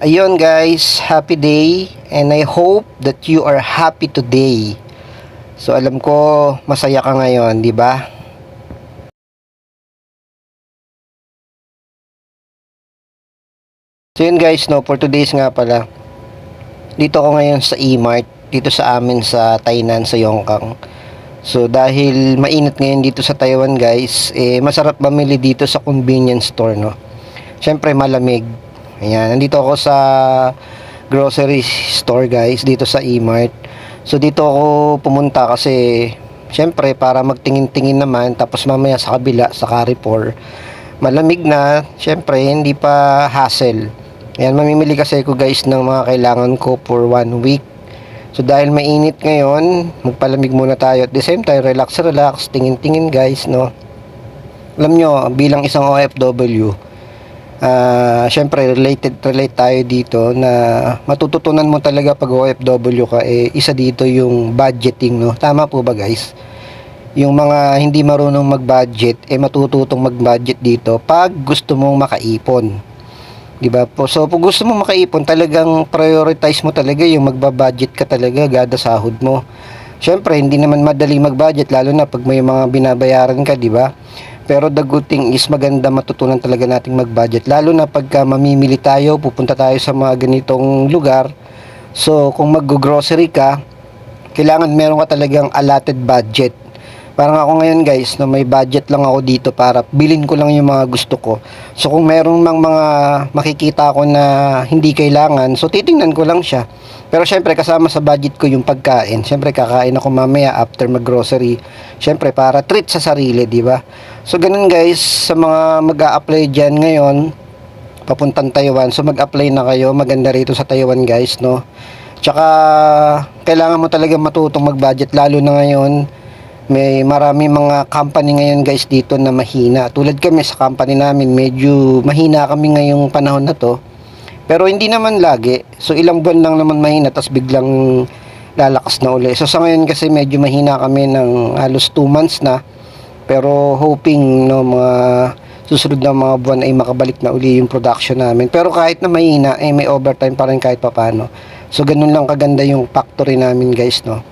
Ayun guys, happy day and I hope that you are happy today. So alam ko masaya ka ngayon, di ba? So yun guys, no, for today's nga pala. Dito ako ngayon sa E-Mart, dito sa amin sa Tainan, sa Yongkang. So dahil mainit ngayon dito sa Taiwan guys, masarap mamili dito sa convenience store, no. Syempre malamig. Ayan, nandito ako sa grocery store guys, dito sa E-Mart. So dito ako pumunta kasi syempre para magtingin-tingin naman, tapos mamaya sa kabila sa Carrefour malamig na, syempre hindi pa hassle. Ayan, mamimili kasi ako guys ng mga kailangan ko for 1 week. So dahil mainit ngayon, magpalamig muna tayo. At the same time, relax, tingin-tingin guys, no. Alam nyo, bilang isang OFW, syempre relate tayo dito na matututunan mo talaga pag OFW ka, isa dito yung budgeting, no. Tama po ba guys? Yung mga hindi marunong mag-budget, matututong mag-budget dito pag gusto mong makaipon. 'Di ba? So, pag gusto mong makaipon, talagang prioritize mo talaga yung magba-budget ka talaga gada sahod mo. Syempre, hindi naman madali mag-budget lalo na pag may mga binabayaran ka, 'di ba? Pero the good thing is maganda matutunan talaga nating mag-budget lalo na pagka mamimili tayo, pupunta tayo sa mga ganitong lugar. So, kung mag-grocery ka, kailangan meron ka talagang allotted budget. Parang ako ngayon guys, no, may budget lang ako dito para bilhin ko lang yung mga gusto ko. So kung meron mang mga makikita ko na hindi kailangan, so titingnan ko lang siya. Pero syempre kasama sa budget ko yung pagkain. Syempre kakain ako mamaya after mag-grocery. Syempre para treat sa sarili, di ba? So ganun guys, sa mga mag-a-apply diyan ngayon, papuntang Taiwan. So mag-apply na kayo, maganda rito sa Taiwan guys, no. Tsaka kailangan mo talaga matutong mag-budget lalo na ngayon. May marami mga company ngayon guys dito na mahina. Tulad kami sa company namin, medyo mahina kami ngayong panahon na to. Pero hindi naman lagi. So ilang buwan lang naman mahina, tapos biglang lalakas na uli. So sa ngayon kasi medyo mahina kami ng halos 2 months na. Pero hoping no, mga susunod na mga buwan ay makabalik na uli yung production namin. Pero kahit na mahina, may overtime pa rin kahit papano. So ganun lang kaganda yung factory namin guys, no.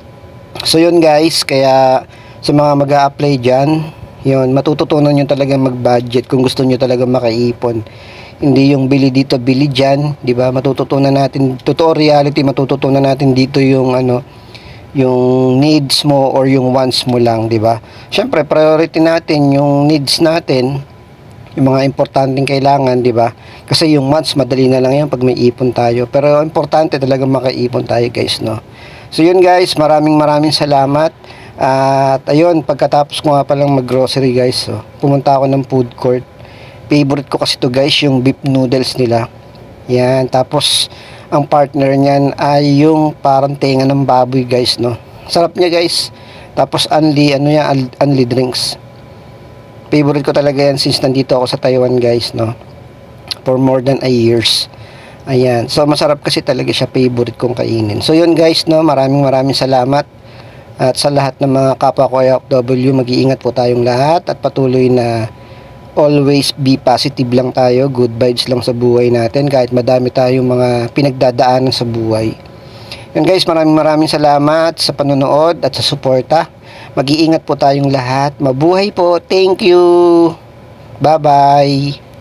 So yun guys, kaya sa mga mag-a-apply dyan, yun, matututunan nyo talaga mag-budget kung gusto nyo talaga makaipon. Hindi yung bili dito, bili dyan, di ba? Matututunan natin, totoo reality, matututunan natin dito yung yung needs mo or yung wants mo lang, di ba? Syempre, priority natin yung needs natin, yung mga importanteng kailangan, di ba? Kasi yung wants, madali na lang yan pag may ipon tayo. Pero importante talaga makaipon tayo guys, no? So yun guys, maraming salamat. At ayun, pagkatapos ko nga palang mag-grocery guys, so, pumunta ako ng food court. Favorite ko kasi to guys, yung beef noodles nila. Yan, tapos ang partner niyan ay yung parang tenga ng baboy guys, no. Sarap niya guys. Tapos only drinks. Favorite ko talaga yan since nandito ako sa Taiwan guys, no. For more than a years. Ayan, so masarap kasi talaga siya, favorite kong kainin. So yun guys, no, maraming salamat. At sa lahat ng mga kapwa ko OFW, mag-iingat po tayong lahat at patuloy na always be positive lang tayo, good vibes lang sa buhay natin kahit madami tayong mga pinagdadaanan sa buhay. Yun guys, maraming salamat sa panonood at sa suporta. Mag-iingat po tayong lahat. Mabuhay po. Thank you. Bye-bye.